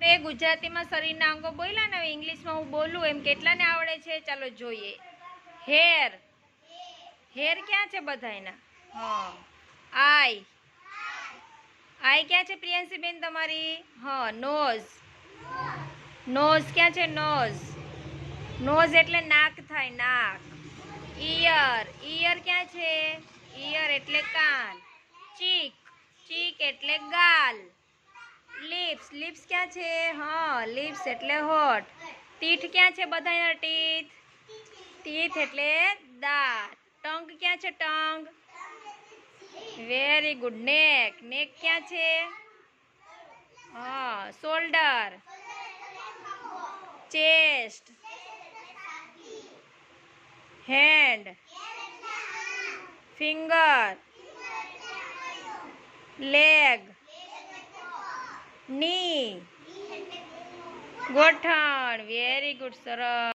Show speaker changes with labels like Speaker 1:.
Speaker 1: એ ગુજરાતીમાં શરીરના અંગો બોલ્યા ને, હવે ઇંગ્લિશમાં હું બોલું એમ કેટલાને આવડે છે ચાલો જોઈએ. હેર, હેર ક્યાં છે બધાયના? હા. આઈ, આઈ ક્યાં છે પ્રિયાંશી બેન તમારી? હા. નોઝ, નોઝ ક્યાં છે? નોઝ, નોઝ એટલે નાક થાય, નાક. ઈયર, ઈયર ક્યાં છે? ઈયર એટલે કાન. ચીક, ચીક એટલે ગાલ. લિપ્સ, લિપ્સ ક્યાં છે? હા, લિપ્સ એટલે હોઠ. ટીથ ક્યાં છે બધાના? ટીથ, ટીથ એટલે દાંત. ટંગ ક્યાં છે? Tongue, very good. Neck, neck ક્યાં છે? હા. Shoulder, chest, hand, finger, leg, knee, ગોઠણ. વેરી ગુડ, સરસ.